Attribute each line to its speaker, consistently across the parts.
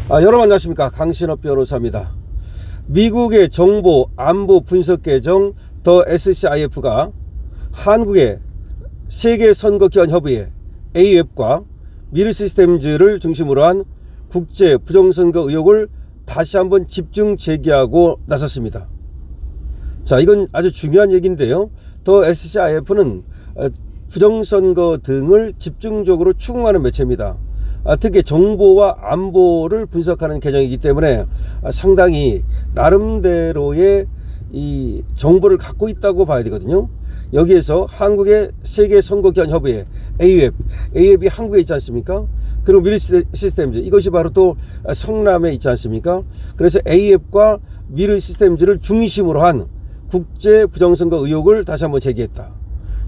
Speaker 1: 여러분 안녕하십니까, 강신업 변호사입니다. 미국의 정보 안보 분석 계정 더 SCIF가 한국의 세계선거기관협의회 AF과 미르시스템즈를 중심으로 한 국제 부정선거 의혹을 다시 한번 집중 제기하고 나섰습니다. 자, 이건 아주 중요한 얘기인데요. 더 SCIF는 부정선거 등을 집중적으로 추궁하는 매체입니다. 특히 정보와 안보를 분석하는 계정이기 때문에 상당히 나름대로의 이 정보를 갖고 있다고 봐야 되거든요. 여기에서 한국의 세계선거기관협의회 AF이 한국에 있지 않습니까? 그리고 미르시스템즈, 이것이 바로 또 성남에 있지 않습니까? 그래서 AF과 미르시스템즈를 중심으로 한 국제 부정선거 의혹을 다시 한번 제기했다.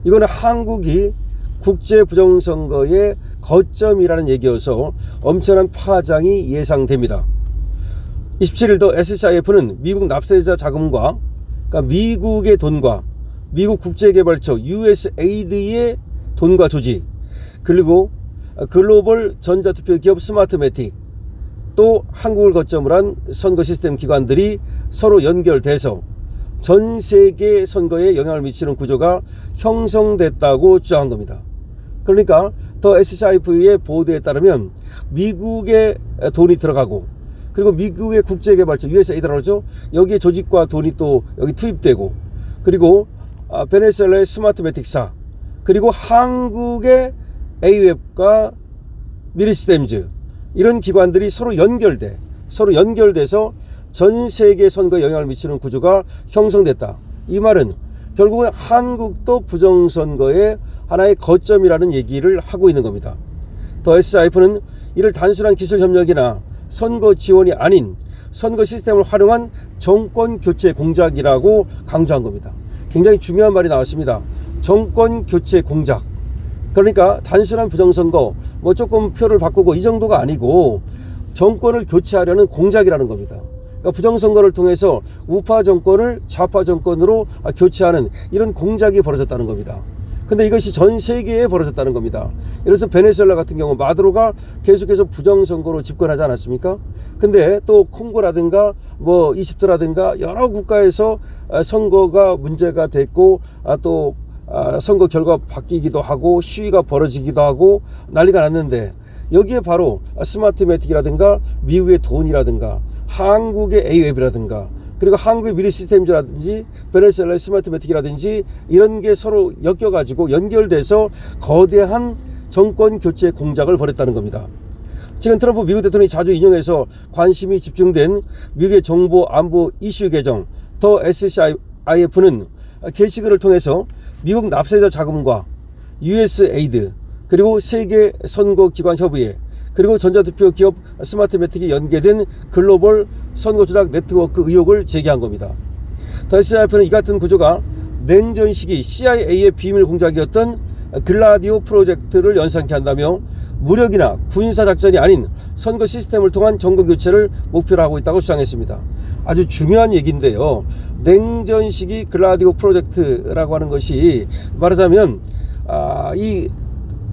Speaker 1: 이거는 한국이 국제 부정선거의 거점이라는 얘기여서 엄청난 파장이 예상됩니다. 27일 더 SCIF는 미국 납세자 자금과, 그러니까 미국의 돈과 미국 국제개발처 USAID의 돈과 조직, 그리고 글로벌 전자투표 기업 스마트매틱, 또 한국을 거점으로 한 선거 시스템 기관들이 서로 연결돼서 전 세계 선거에 영향을 미치는 구조가 형성됐다고 주장한 겁니다. 그러니까 더 SCIF의 보도에 따르면 미국의 돈이 들어가고, 그리고 미국의 국제개발처 USAID라고 하죠. 여기에 조직과 돈이 또 여기 투입되고, 그리고 베네수엘라의 스마트매틱사, 그리고 한국의 AF과 미르시스템즈, 이런 기관들이 서로 연결돼서 전 세계 선거에 영향을 미치는 구조가 형성됐다. 이 말은 결국은 한국도 부정선거의 하나의 거점이라는 얘기를 하고 있는 겁니다. 더 SCIF는 이를 단순한 기술 협력이나 선거 지원이 아닌 선거 시스템을 활용한 정권 교체 공작이라고 강조한 겁니다. 굉장히 중요한 말이 나왔습니다. 정권 교체 공작. 그러니까 단순한 부정선거, 뭐 조금 표를 바꾸고 이 정도가 아니고 정권을 교체하려는 공작이라는 겁니다. 그러니까 부정선거를 통해서 우파 정권을 좌파 정권으로 교체하는 이런 공작이 벌어졌다는 겁니다. 근데 이것이 전 세계에 벌어졌다는 겁니다. 예를 들어서 베네수엘라 같은 경우 마두로가 계속해서 부정선거로 집권하지 않았습니까? 근데 또 콩고라든가 뭐 이집트라든가 여러 국가에서 선거가 문제가 됐고, 또 선거 결과 바뀌기도 하고 시위가 벌어지기도 하고 난리가 났는데, 여기에 바로 스마트매틱이라든가 미국의 돈이라든가 한국의 AF이라든가 그리고 한국의 미르시스템즈라든지 베네수엘라의 스마트매틱이라든지 이런 게 서로 엮여가지고 연결돼서 거대한 정권 교체 공작을 벌였다는 겁니다. 지금 트럼프 미국 대통령이 자주 인용해서 관심이 집중된 미국의 정보 안보 이슈 계정 더 SCIF는 게시글을 통해서 미국 납세자 자금과 USAID, 그리고 세계 선거기관협의회, 그리고 전자투표 기업 스마트매틱이 연계된 글로벌 선거 조작 네트워크 의혹을 제기한 겁니다. 더 SCIF는 이 같은 구조가 냉전 시기 CIA의 비밀 공작이었던 글라디오 프로젝트를 연상케 한다며 무력이나 군사작전이 아닌 선거 시스템을 통한 정권 교체를 목표로 하고 있다고 주장했습니다. 아주 중요한 얘기인데요. 냉전 시기 글라디오 프로젝트라고 하는 것이 말하자면 이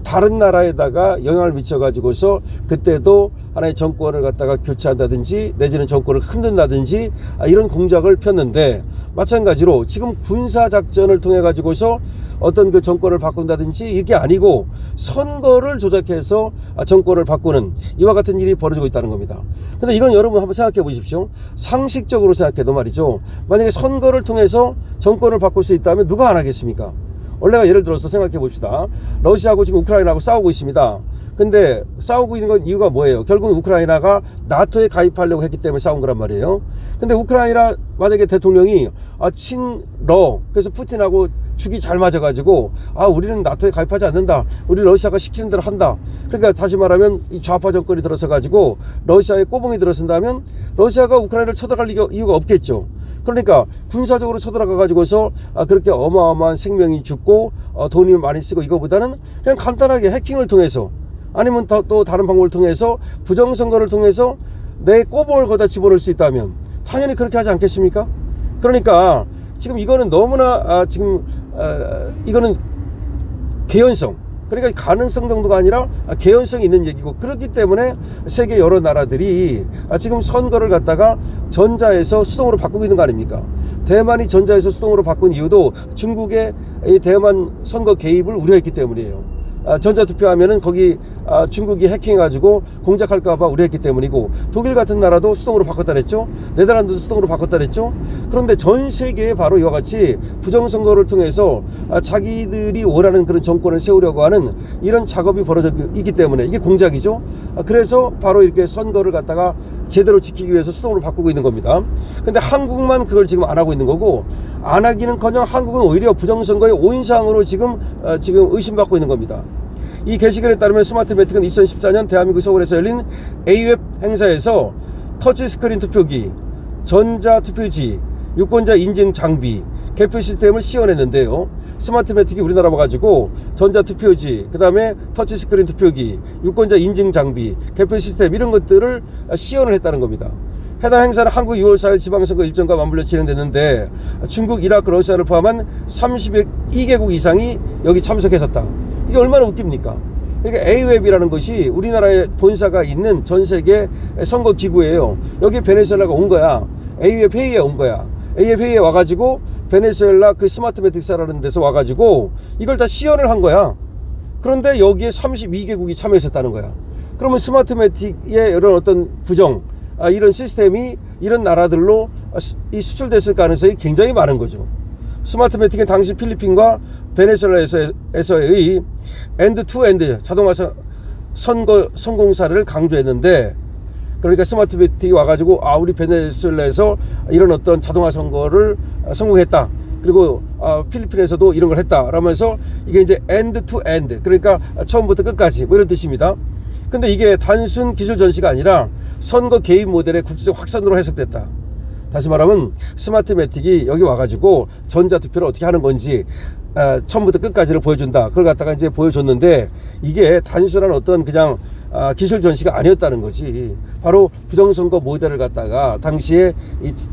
Speaker 1: 다른 나라에다가 영향을 미쳐가지고서 그때도 하나의 정권을 갖다가 교체한다든지 내지는 정권을 흔든다든지 이런 공작을 폈는데, 마찬가지로 지금 군사작전을 통해 가지고서 어떤 그 정권을 바꾼다든지 이게 아니고 선거를 조작해서 정권을 바꾸는 이와 같은 일이 벌어지고 있다는 겁니다. 근데 이건 여러분 한번 생각해 보십시오. 상식적으로 생각해도 말이죠. 만약에 선거를 통해서 정권을 바꿀 수 있다면 누가 안 하겠습니까? 원래가 예를 들어서 생각해 봅시다. 러시아하고 지금 우크라이나하고 싸우고 있습니다. 근데 싸우고 있는 건 이유가 뭐예요? 결국은 우크라이나가 나토에 가입하려고 했기 때문에 싸운 거란 말이에요. 근데 우크라이나 만약에 대통령이 친러, 그래서 푸틴하고 죽이 잘 맞아가지고 우리는 나토에 가입하지 않는다, 우리 러시아가 시키는 대로 한다. 그러니까 다시 말하면 이 좌파 정권이 들어서 가지고 러시아에 꼬봉이 들어선다면 러시아가 우크라이나를 쳐들어갈 이유가 없겠죠. 그러니까 군사적으로 쳐들어가 가지고서 그렇게 어마어마한 생명이 죽고 돈이 많이 쓰고, 이거보다는 그냥 간단하게 해킹을 통해서 아니면 또 다른 방법을 통해서 부정선거를 통해서 내 꼬봉을 거다 집어넣을 수 있다면 당연히 그렇게 하지 않겠습니까? 그러니까 지금 이거는 너무나 이거는 개연성, 그러니까 가능성 정도가 아니라 개연성이 있는 얘기고, 그렇기 때문에 세계 여러 나라들이 지금 선거를 갖다가 전자에서 수동으로 바꾸고 있는 거 아닙니까? 대만이 전자에서 수동으로 바꾼 이유도 중국의 이 대만 선거 개입을 우려했기 때문이에요. 전자투표하면은 거기 중국이 해킹해가지고 공작할까봐 우려했기 때문이고, 독일 같은 나라도 수동으로 바꿨다 그랬죠. 네덜란드도 수동으로 바꿨다 그랬죠. 그런데 전 세계에 바로 이와 같이 부정선거를 통해서 자기들이 원하는 그런 정권을 세우려고 하는 이런 작업이 벌어져 있기 때문에 이게 공작이죠. 그래서 바로 이렇게 선거를 갖다가 제대로 지키기 위해서 수동으로 바꾸고 있는 겁니다. 근데 한국만 그걸 지금 안 하고 있는 거고, 안 하기는커녕 한국은 오히려 부정선거의 온상으로 지금 의심받고 있는 겁니다. 이 게시글에 따르면 스마트매틱은 2014년 대한민국 서울에서 열린 A웹 행사에서 터치스크린 투표기, 전자투표지, 유권자 인증 장비, 개표 시스템을 시연했는데요. 스마트매틱이 우리나라 와가지고 전자투표지, 그 다음에 터치스크린 투표기, 유권자 인증 장비, 개표 시스템 이런 것들을 시연을 했다는 겁니다. 해당 행사는 한국 6월 4일 지방선거 일정과 맞물려 진행됐는데, 중국, 이라크, 러시아를 포함한 32개국 이상이 여기 참석했었다. 이게 얼마나 웃깁니까? 그러니까 A웹이라는 것이 우리나라에 본사가 있는 전 세계 선거기구예요. 여기 베네수엘라가 온 거야. A웹 회의에 온 거야. A웹 회의에 와가지고 베네수엘라 그 스마트매틱사라는 데서 와가지고 이걸 다 시연을 한 거야. 그런데 여기에 32개국이 참여했었다는 거야. 그러면 스마트매틱의 이런 어떤 부정, 이런 시스템이 이런 나라들로 수출됐을 가능성이 굉장히 많은 거죠. 스마트매틱은 당시 필리핀과 베네수엘라에서의 엔드-투-엔드 자동화 선거 성공사를 강조했는데, 그러니까 스마트매틱이 와가지고 우리 베네수엘라에서 이런 어떤 자동화 선거를 성공했다. 그리고 필리핀에서도 이런 걸 했다. 라면서 이게 이제 엔드-투-엔드, 그러니까 처음부터 끝까지 뭐 이런 뜻입니다. 근데 이게 단순 기술 전시가 아니라 선거 개입 모델의 국제적 확산으로 해석됐다. 다시 말하면 스마트매틱이 여기 와가지고 전자투표를 어떻게 하는 건지 처음부터 끝까지를 보여준다. 그걸 갖다가 이제 보여줬는데, 이게 단순한 어떤 그냥 기술 전시가 아니었다는 거지. 바로 부정선거 모델을 갖다가 당시에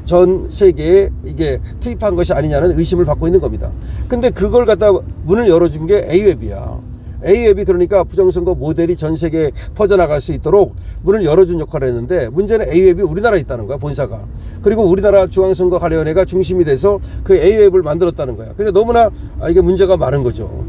Speaker 1: 전 세계에 이게 투입한 것이 아니냐는 의심을 받고 있는 겁니다. 근데 그걸 갖다 문을 열어준 게 A웹이야. A웹이 그러니까 부정선거 모델이 전 세계에 퍼져나갈 수 있도록 문을 열어준 역할을 했는데, 문제는 A웹이 우리나라에 있다는 거야, 본사가. 그리고 우리나라 중앙선거관리위원회가 중심이 돼서 그 A웹을 만들었다는 거야. 그러니까 너무나 이게 문제가 많은 거죠.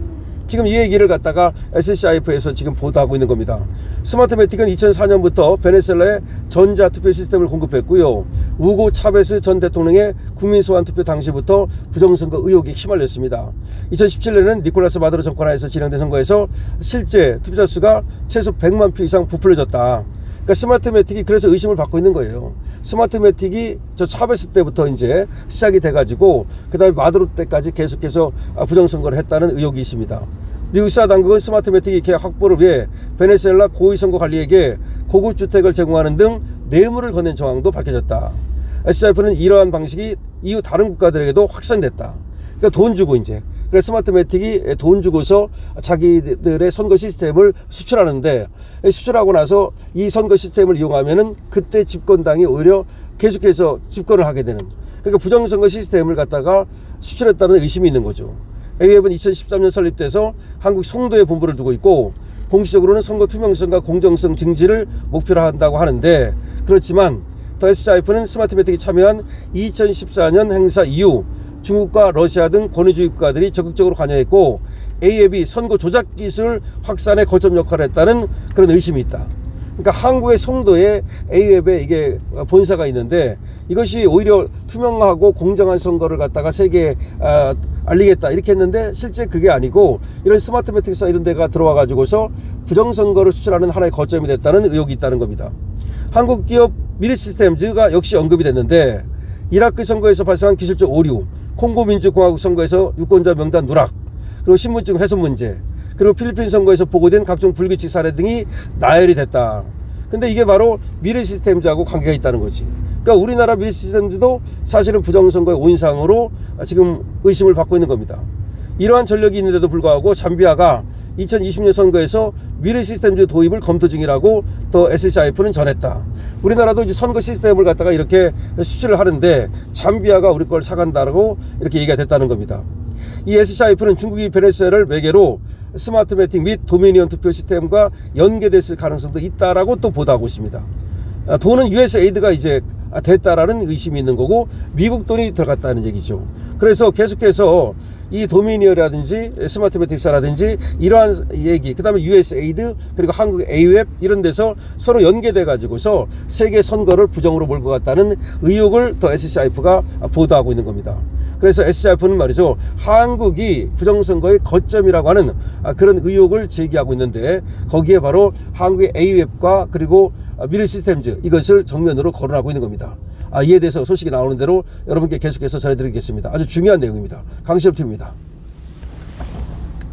Speaker 1: 지금 이 얘기를 갖다가 SCIF에서 지금 보도하고 있는 겁니다. 스마트매틱은 2004년부터 베네수엘라에 전자투표 시스템을 공급했고요. 우고 차베스 전 대통령의 국민소환 투표 당시부터 부정선거 의혹이 휘말렸습니다. 2017년에는 니콜라스 마두로 정권 하에서 진행된 선거에서 실제 투표자 수가 최소 100만 표 이상 부풀려졌다. 그러니까 스마트매틱이 그래서 의심을 받고 있는 거예요. 스마트매틱이 저 차베스 때부터 이제 시작이 돼가지고 그 다음에 마두로 때까지 계속해서 부정선거를 했다는 의혹이 있습니다. 미국 수사 당국은 스마트매틱이 계약 확보를 위해 베네수엘라 고위선거관리에게 고급 주택을 제공하는 등 뇌물을 건넨 정황도 밝혀졌다. SCIF는 이러한 방식이 이후 다른 국가들에게도 확산됐다. 그러니까 돈 주고 이제. 그래서 스마트매틱이 돈 주고서 자기들의 선거 시스템을 수출하는데, 수출하고 나서 이 선거 시스템을 이용하면은 그때 집권당이 오히려 계속해서 집권을 하게 되는, 그러니까 부정선거 시스템을 갖다가 수출했다는 의심이 있는 거죠. A웹은 2013년 설립돼서 한국 송도에 본부를 두고 있고, 공식적으로는 선거 투명성과 공정성 증진을 목표로 한다고 하는데, 그렇지만 더 SCIF는 스마트매틱이 참여한 2014년 행사 이후 중국과 러시아 등 권위주의 국가들이 적극적으로 관여했고, A웹이 선거 조작 기술 확산에 거점 역할을 했다는 그런 의심이 있다. 그러니까 한국의 송도에 A웹에 이게 본사가 있는데, 이것이 오히려 투명하고 공정한 선거를 갖다가 세계에 알리겠다 이렇게 했는데, 실제 그게 아니고 이런 스마트매틱사 이런 데가 들어와 가지고서 부정선거를 수출하는 하나의 거점이 됐다는 의혹이 있다는 겁니다. 한국 기업 미르시스템즈가 역시 언급이 됐는데, 이라크 선거에서 발생한 기술적 오류, 콩고 민주공화국 선거에서 유권자 명단 누락, 그리고 신분증 훼손 문제, 그리고 필리핀 선거에서 보고된 각종 불규칙 사례 등이 나열이 됐다. 근데 이게 바로 미르시스템즈하고 관계가 있다는 거지. 그러니까 우리나라 미르시스템즈도 사실은 부정선거의 온상으로 지금 의심을 받고 있는 겁니다. 이러한 전력이 있는데도 불구하고 잠비아가 2020년 선거에서 미르시스템즈 도입을 검토 중이라고 더 SCIF는 전했다. 우리나라도 이제 선거 시스템을 갖다가 이렇게 수출을 하는데 잠비아가 우리 걸 사간다라고 이렇게 얘기가 됐다는 겁니다. 이 SCIF는 중국이 베네수엘라를 매개로 스마트매틱 및 도미니언 투표 시스템과 연계됐을 가능성도 있다라고 또 보도하고 있습니다. 돈은 USAID가 이제 됐다라는 의심이 있는 거고 미국 돈이 들어갔다는 얘기죠. 그래서 계속해서 이 도미니언이라든지 스마트매틱사라든지 이러한 얘기, 그 다음에 USAID 그리고 한국 AWEB 이런 데서 서로 연계돼 가지고서 세계 선거를 부정으로 몰고 갔다는 의혹을 더 SCIF가 보도하고 있는 겁니다. 그래서 SCIF는 말이죠, 한국이 부정선거의 거점이라고 하는 그런 의혹을 제기하고 있는데, 거기에 바로 한국의 AWEB과 그리고 미르시스템즈 이것을 정면으로 거론하고 있는 겁니다. 이에 대해서 소식이 나오는 대로 여러분께 계속해서 전해드리겠습니다. 아주 중요한 내용입니다. 강실업TV입니다.